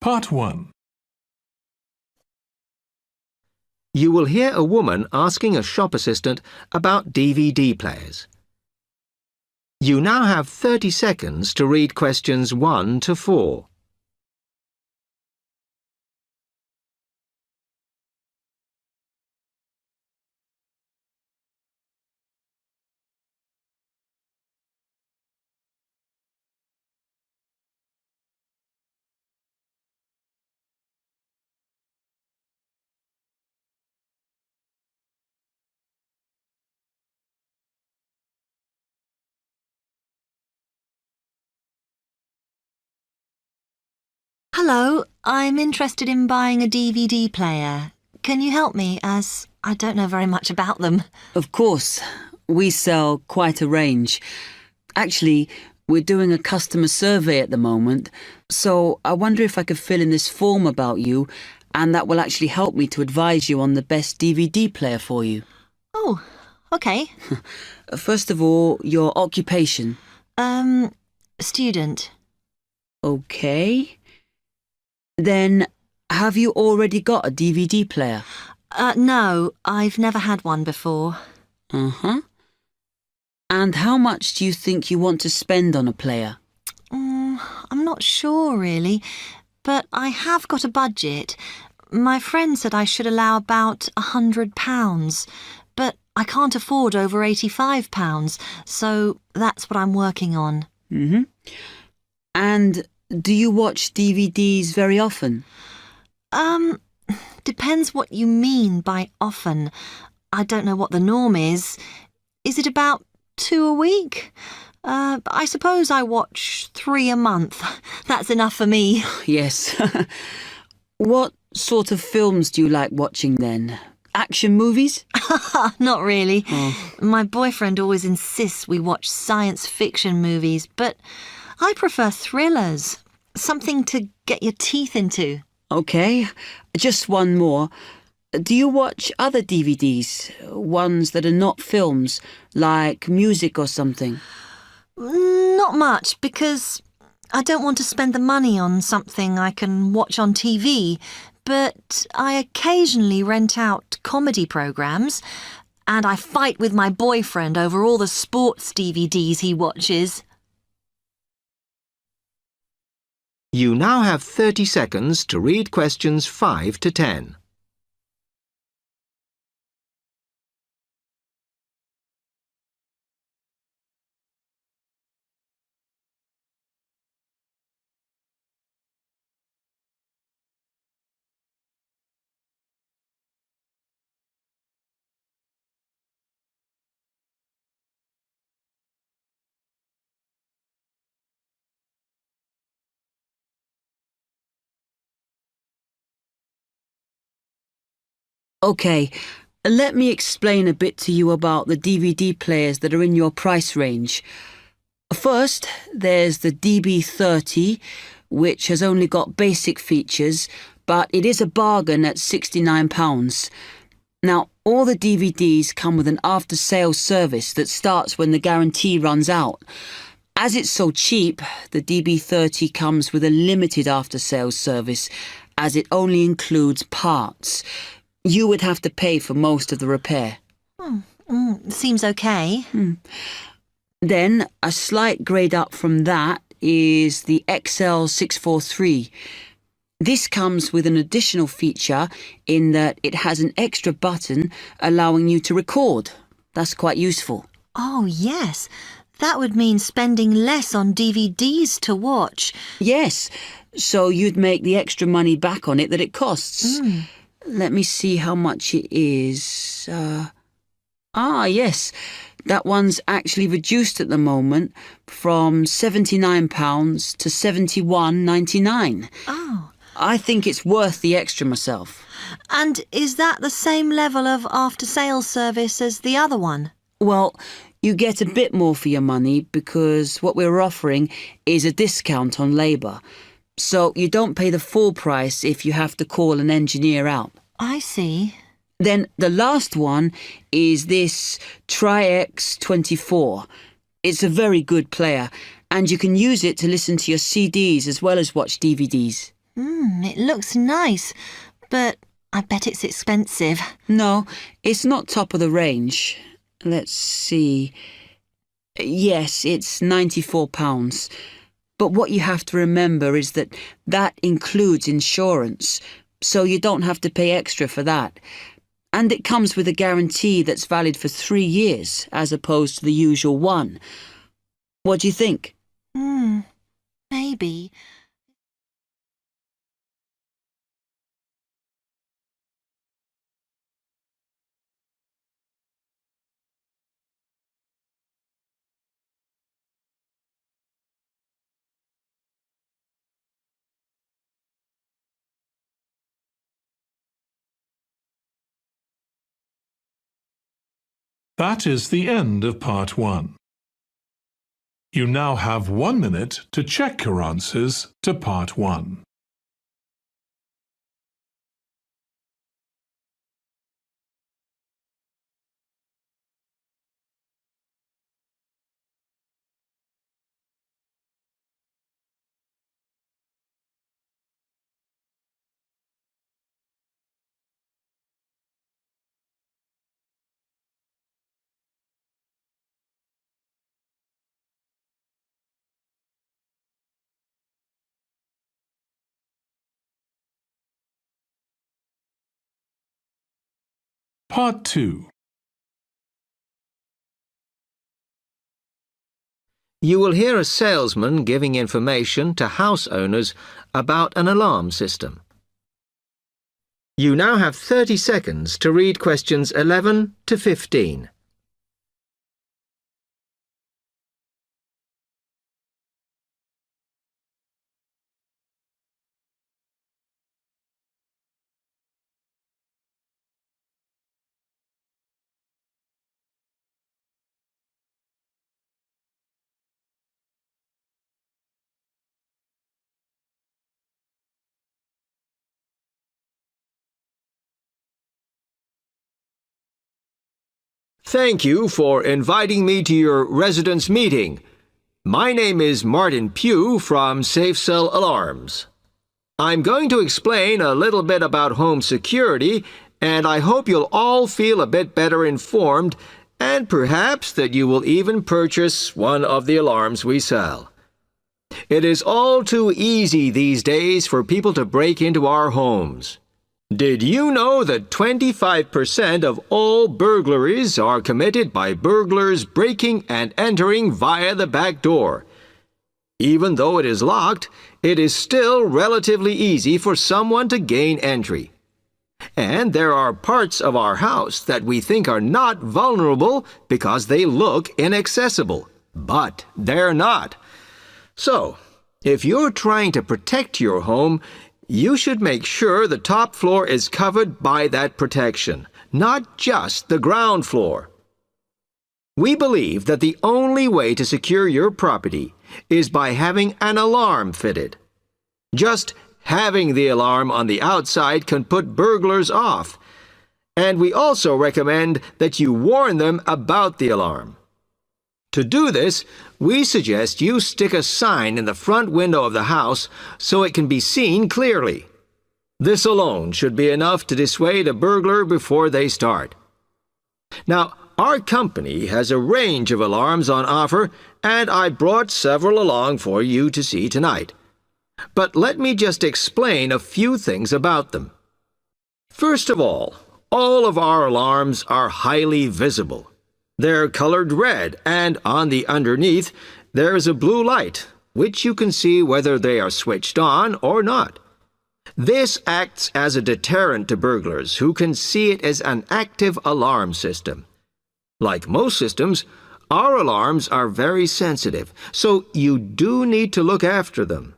Part 1. You will hear a woman asking a shop assistant about DVD players. You now have 30 seconds to read questions 1 to 4. Hello, I'm interested in buying a DVD player. Can you help me, as I don't know very much about them? Of course. We sell quite a range. Actually, we're doing a customer survey at the moment, so I wonder if I could fill in this form about you, and that will actually help me to advise you on the best DVD player for you. Oh, okay. First of all, your occupation. Student. Okay. Then, have you already got a DVD player? No, I've never had one before. Uh-huh. And how much do you think you want to spend on a player? I'm not sure, really, but I have got a budget. My friend said I should allow about £100, but I can't afford over £85, so that's what I'm working on. Mm-hmm. And do you watch DVDs very often? Depends what you mean by often. I don't know what the norm is. Is it about 2 a week? I suppose I watch 3 a month. That's enough for me. Yes. What sort of films do you like watching then? Action movies? Not really. Oh. My boyfriend always insists we watch science fiction movies, but I prefer thrillers. Something to get your teeth into. Okay, just one more. Do you watch other DVDs? Ones that are not films, like music or something? Not much, because I don't want to spend the money on something I can watch on TV, but I occasionally rent out comedy programs, and I fight with my boyfriend over all the sports DVDs he watches. You now have 30 seconds to read questions 5 to 10. Okay, let me explain a bit to you about the DVD players that are in your price range. First, there's the DB30, which has only got basic features, but it is a bargain at £69. Now, all the DVDs come with an after-sales service that starts when the guarantee runs out. As it's so cheap, the DB30 comes with a limited after-sales service, as it only includes parts. You would have to pay for most of the repair. Seems okay. Then, a slight grade up from that is the XL643. This comes with an additional feature in that it has an extra button allowing you to record. That's quite useful. Oh, yes. That would mean spending less on DVDs to watch. Yes, so you'd make the extra money back on it that it costs. Let me see how much it is. Yes, that one's actually reduced at the moment from £79 to £71.99. Oh. I think it's worth the extra myself. And is that the same level of after-sales service as the other one? Well, you get a bit more for your money because what we're offering is a discount on labour. So you don't pay the full price if you have to call an engineer out. I see. Then the last one is this Tri-X24. It's a very good player, and you can use it to listen to your CDs as well as watch DVDs. It looks nice, but I bet it's expensive. No, it's not top of the range. Let's see. Yes, it's £94. But what you have to remember is that includes insurance, so you don't have to pay extra for that. And it comes with a guarantee that's valid for 3 years, as opposed to the usual one. What do you think? Maybe. That is the end of part 1. You now have 1 minute to check your answers to part 1. Part 2. You will hear a salesman giving information to house owners about an alarm system. You now have 30 seconds to read questions 11 to 15. Thank you for inviting me to your residence meeting. My name is Martin Pugh from Safe Cell Alarms. I'm going to explain a little bit about home security, and I hope you'll all feel a bit better informed, and perhaps that you will even purchase one of the alarms we sell. It is all too easy these days for people to break into our homes. Did you know that 25% of all burglaries are committed by burglars breaking and entering via the back door? Even though it is locked, it is still relatively easy for someone to gain entry. And there are parts of our house that we think are not vulnerable because they look inaccessible. But they're not. So, if you're trying to protect your home, you should make sure the top floor is covered by that protection, not just the ground floor. We believe that the only way to secure your property is by having an alarm fitted. Just having the alarm on the outside can put burglars off, and we also recommend that you warn them about the alarm. To do this, we suggest you stick a sign in the front window of the house so it can be seen clearly. This alone should be enough to dissuade a burglar before they start. Now, our company has a range of alarms on offer, and I brought several along for you to see tonight. But let me just explain a few things about them. First of all of our alarms are highly visible. They're colored red, and on the underneath, there's a blue light, which you can see whether they are switched on or not. This acts as a deterrent to burglars who can see it as an active alarm system. Like most systems, our alarms are very sensitive, so you do need to look after them.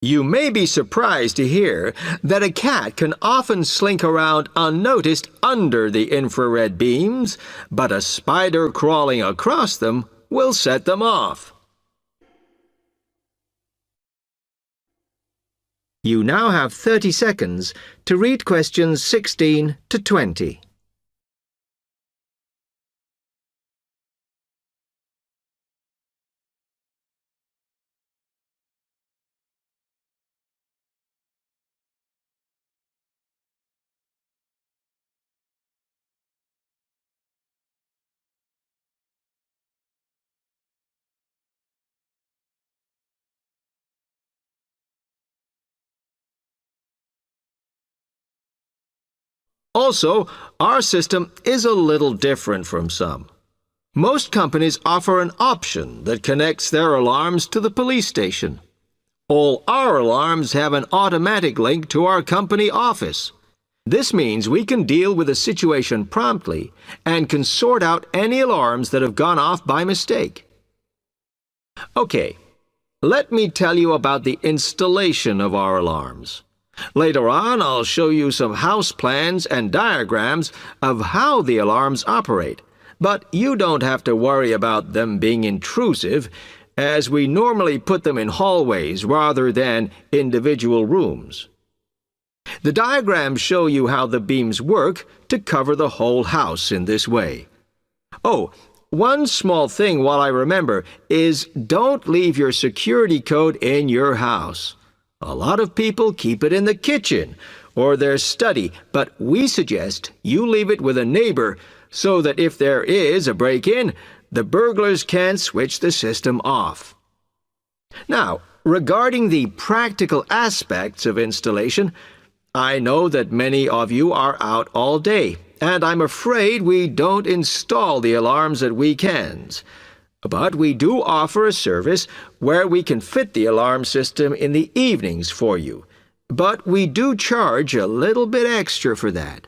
You may be surprised to hear that a cat can often slink around unnoticed under the infrared beams, but a spider crawling across them will set them off. You now have 30 seconds to read questions 16 to 20. Also, our system is a little different from some. Most companies offer an option that connects their alarms to the police station. All our alarms have an automatic link to our company office. This means we can deal with a situation promptly and can sort out any alarms that have gone off by mistake. Okay, let me tell you about the installation of our alarms. Later on, I'll show you some house plans and diagrams of how the alarms operate, but you don't have to worry about them being intrusive, as we normally put them in hallways rather than individual rooms. The diagrams show you how the beams work to cover the whole house in this way. Oh, one small thing while I remember is don't leave your security code in your house. A lot of people keep it in the kitchen or their study, but we suggest you leave it with a neighbor so that if there is a break-in, the burglars can't switch the system off. Now, regarding the practical aspects of installation, I know that many of you are out all day, and I'm afraid we don't install the alarms at weekends. But we do offer a service where we can fit the alarm system in the evenings for you. But we do charge a little bit extra for that.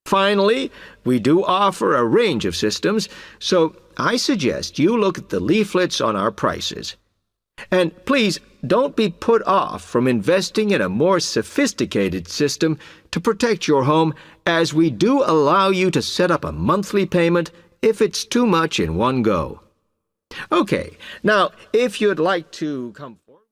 Finally, we do offer a range of systems, so I suggest you look at the leaflets on our prices. And please don't be put off from investing in a more sophisticated system to protect your home, as we do allow you to set up a monthly payment if it's too much in one go. Okay, now if you'd like to come forward.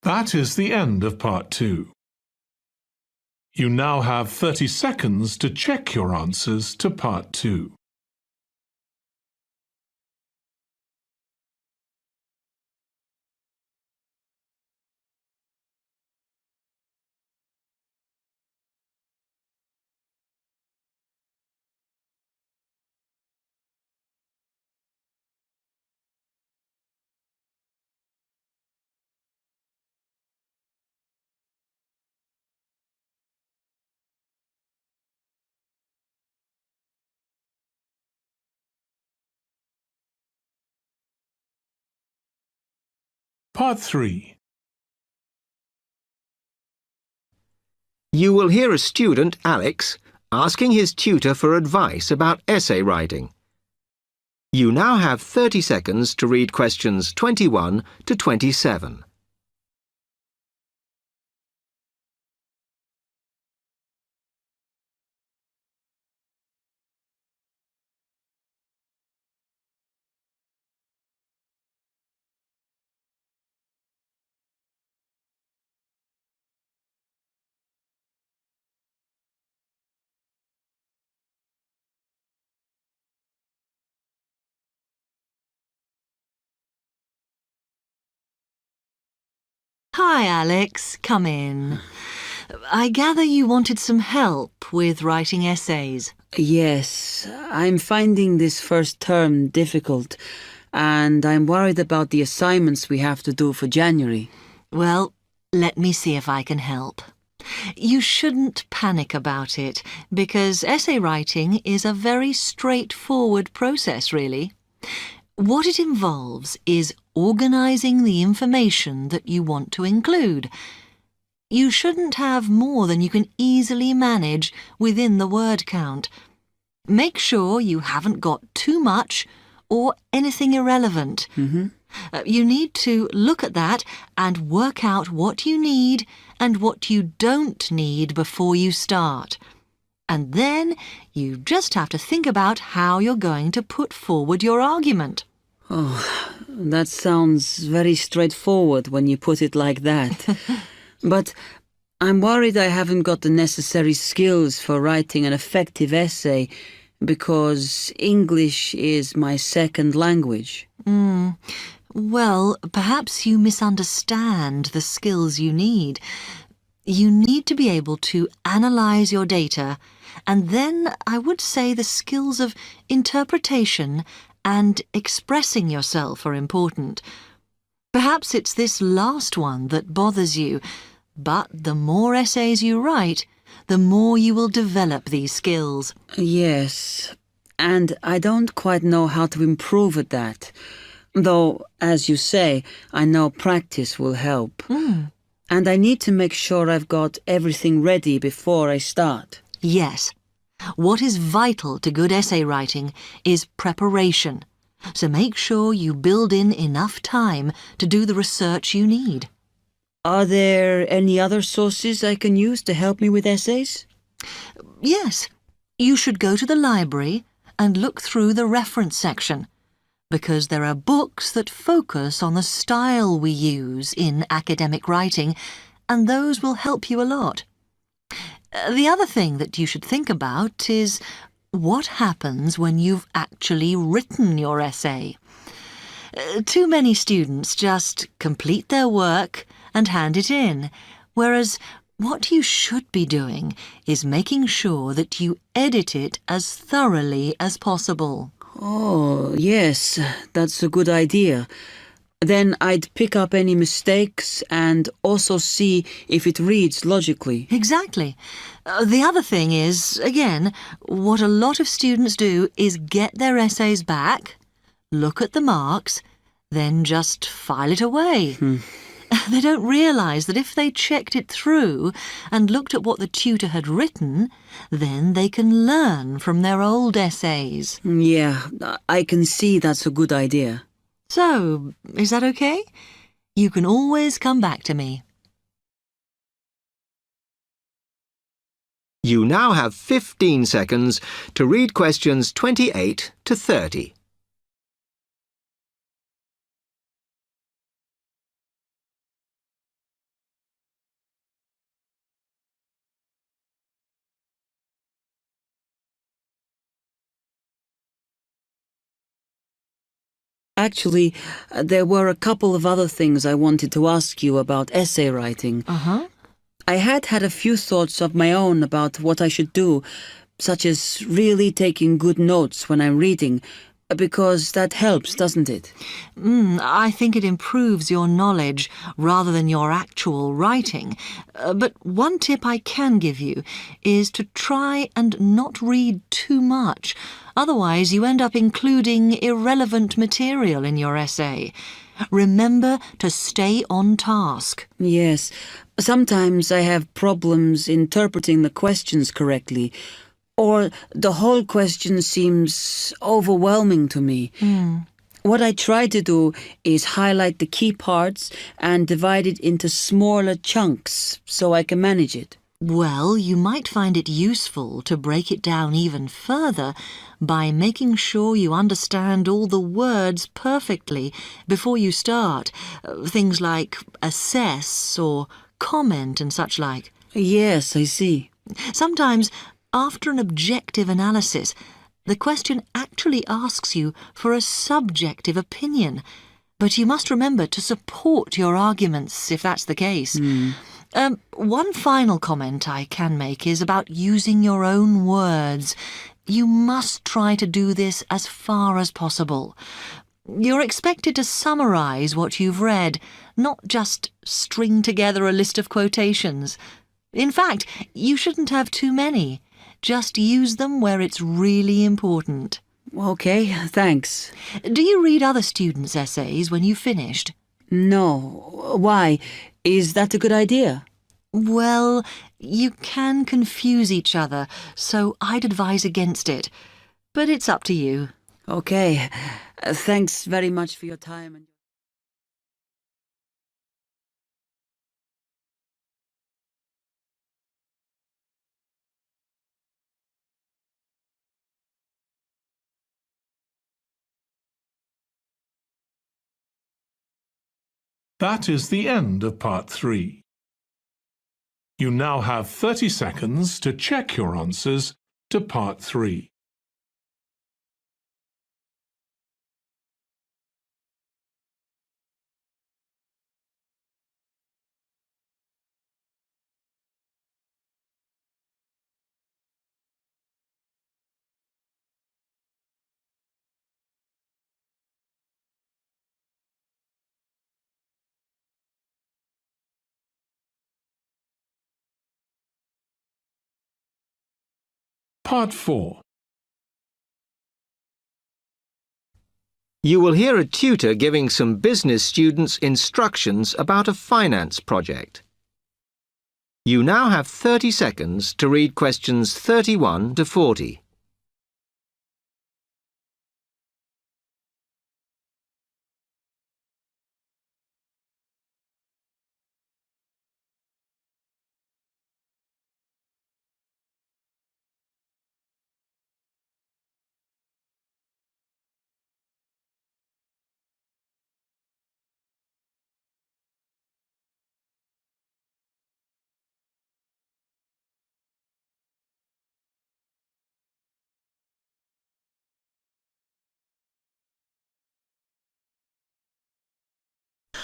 That is the end of Part 2. You now have 30 seconds to check your answers to Part 2. Part 3. You will hear a student, Alex, asking his tutor for advice about essay writing. You now have 30 seconds to read questions 21 to 27. Hi, Alex. Come in. I gather you wanted some help with writing essays. Yes, I'm finding this first term difficult, and I'm worried about the assignments we have to do for January. Well, let me see if I can help. You shouldn't panic about it, because essay writing is a very straightforward process, really. What it involves is organising the information that you want to include. You shouldn't have more than you can easily manage within the word count. Make sure you haven't got too much or anything irrelevant. You need to look at that and work out what you need and what you don't need before you start. And then you just have to think about how you're going to put forward your argument. Oh, that sounds very straightforward when you put it like that. But I'm worried I haven't got the necessary skills for writing an effective essay because English is my second language. Well, perhaps you misunderstand the skills you need. You need to be able to analyze your data, and then I would say the skills of interpretation and expressing yourself are important. Perhaps it's this last one that bothers you, but the more essays you write, the more you will develop these skills. Yes, and I don't quite know how to improve at that. Though, as you say, I know practice will help. And I need to make sure I've got everything ready before I start. Yes. What is vital to good essay writing is preparation. So make sure you build in enough time to do the research you need. Are there any other sources I can use to help me with essays? Yes. You should go to the library and look through the reference section, because there are books that focus on the style we use in academic writing, and those will help you a lot. The other thing that you should think about is what happens when you've actually written your essay. Too many students just complete their work and hand it in, whereas what you should be doing is making sure that you edit it as thoroughly as possible. Oh, yes, that's a good idea. Then I'd pick up any mistakes and also see if it reads logically. Exactly. The other thing is, again, what a lot of students do is get their essays back, look at the marks, then just file it away. They don't realise that if they checked it through and looked at what the tutor had written, then they can learn from their old essays. Yeah, I can see that's a good idea. So, is that okay? You can always come back to me. You now have 15 seconds to read questions 28 to 30. Actually, there were a couple of other things I wanted to ask you about essay writing. I had a few thoughts of my own about what I should do, such as really taking good notes when I'm reading, because that helps, doesn't it? I think it improves your knowledge rather than your actual writing. But one tip I can give you is to try and not read too much. Otherwise, you end up including irrelevant material in your essay. Remember to stay on task. Yes. Sometimes I have problems interpreting the questions correctly, or the whole question seems overwhelming to me. What I try to do is highlight the key parts and divide it into smaller chunks so I can manage it. Well, you might find it useful to break it down even further by making sure you understand all the words perfectly before you start. Things like assess or comment and such like. Yes, I see. Sometimes, after an objective analysis, the question actually asks you for a subjective opinion. But you must remember to support your arguments if that's the case. One final comment I can make is about using your own words. You must try to do this as far as possible. You're expected to summarise what you've read, not just string together a list of quotations. In fact, you shouldn't have too many. Just use them where it's really important. Okay, thanks. Do you read other students' essays when you've finished? No. Why? Is that a good idea? Well, you can confuse each other, so I'd advise against it. But it's up to you. Okay. Thanks very much for your time. That is the end of part 3. You now have 30 seconds to check your answers to part 3. Part 4. You will hear a tutor giving some business students instructions about a finance project. You now have 30 seconds to read questions 31 to 40.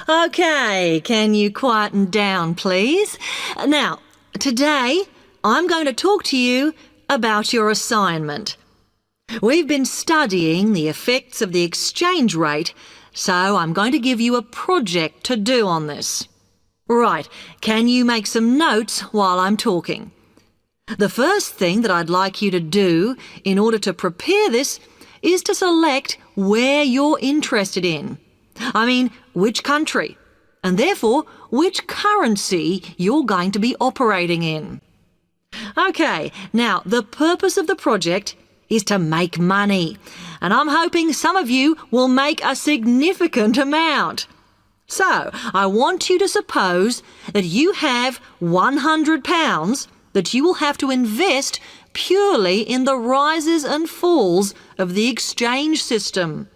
OK, can you quieten down, please? Now, today I'm going to talk to you about your assignment. We've been studying the effects of the exchange rate, so I'm going to give you a project to do on this. Right, can you make some notes while I'm talking? The first thing that I'd like you to do in order to prepare this is to select where you're interested in. I mean, which country, and therefore which currency you're going to be operating in. OK, now the purpose of the project is to make money, and I'm hoping some of you will make a significant amount. So, I want you to suppose that you have £100 that you will have to invest purely in the rises and falls of the exchange system.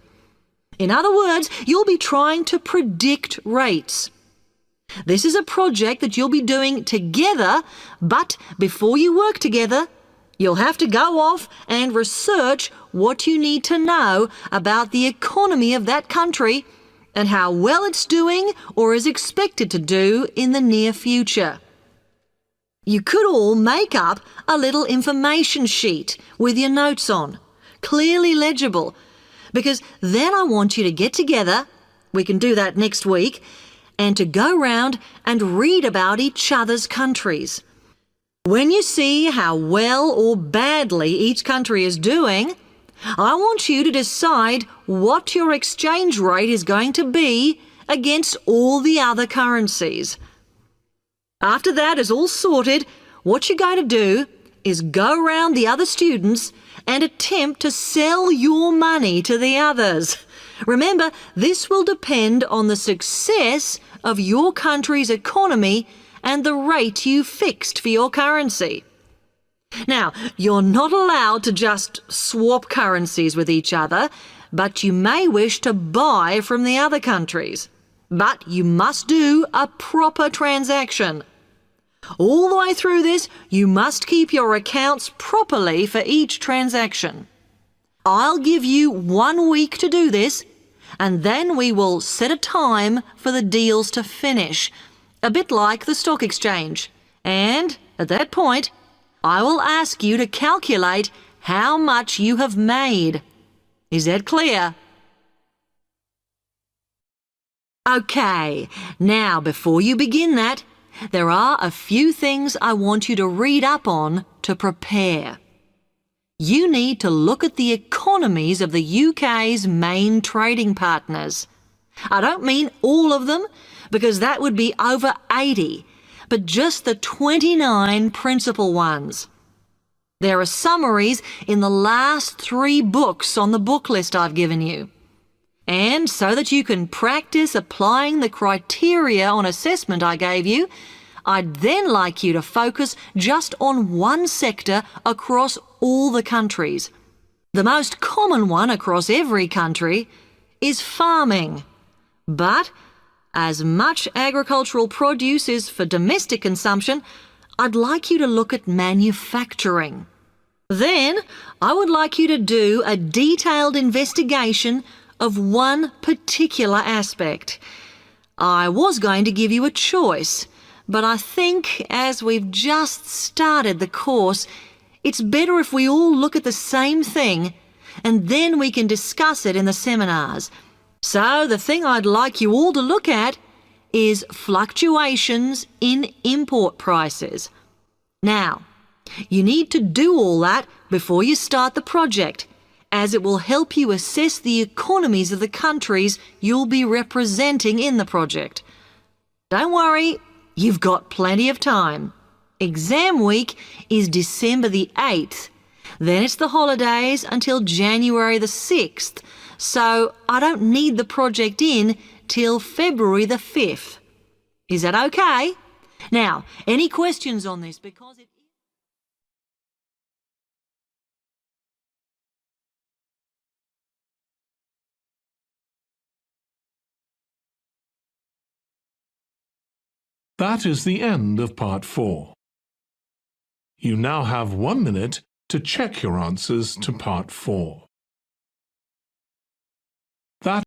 In other words, you'll be trying to predict rates. This is a project that you'll be doing together, but before you work together, you'll have to go off and research what you need to know about the economy of that country and how well it's doing or is expected to do in the near future. You could all make up a little information sheet with your notes on, clearly legible, because then I want you to get together, we can do that next week, and to go round and read about each other's countries. When you see how well or badly each country is doing, I want you to decide what your exchange rate is going to be against all the other currencies. After that is all sorted, what you're going to do is go round the other students and attempt to sell your money to the others. Remember, this will depend on the success of your country's economy and the rate you fixed for your currency. Now, you're not allowed to just swap currencies with each other, but you may wish to buy from the other countries. But you must do a proper transaction. All the way through this, you must keep your accounts properly for each transaction. I'll give you 1 week to do this, and then we will set a time for the deals to finish, a bit like the stock exchange. And at that point, I will ask you to calculate how much you have made. Is that clear? OK, now before you begin that, there are a few things I want you to read up on to prepare. You need to look at the economies of the UK's main trading partners. I don't mean all of them, because that would be over 80, but just the 29 principal ones. There are summaries in the last 3 books on the book list I've given you. And so that you can practice applying the criteria on assessment I gave you, I'd then like you to focus just on one sector across all the countries. The most common one across every country is farming. But as much agricultural produce is for domestic consumption, I'd like you to look at manufacturing. Then I would like you to do a detailed investigation of one particular aspect. I was going to give you a choice, but I think as we've just started the course, it's better if we all look at the same thing and then we can discuss it in the seminars. So the thing I'd like you all to look at is fluctuations in import prices. Now, you need to do all that before you start the project, as it will help you assess the economies of the countries you'll be representing in the project. Don't worry, you've got plenty of time. Exam week is December the 8th. Then it's the holidays until January the 6th, so I don't need the project in till February the 5th. Is that okay? Now, any questions on this? Because it That is the end of Part 4. You now have 1 minute to check your answers to Part 4. That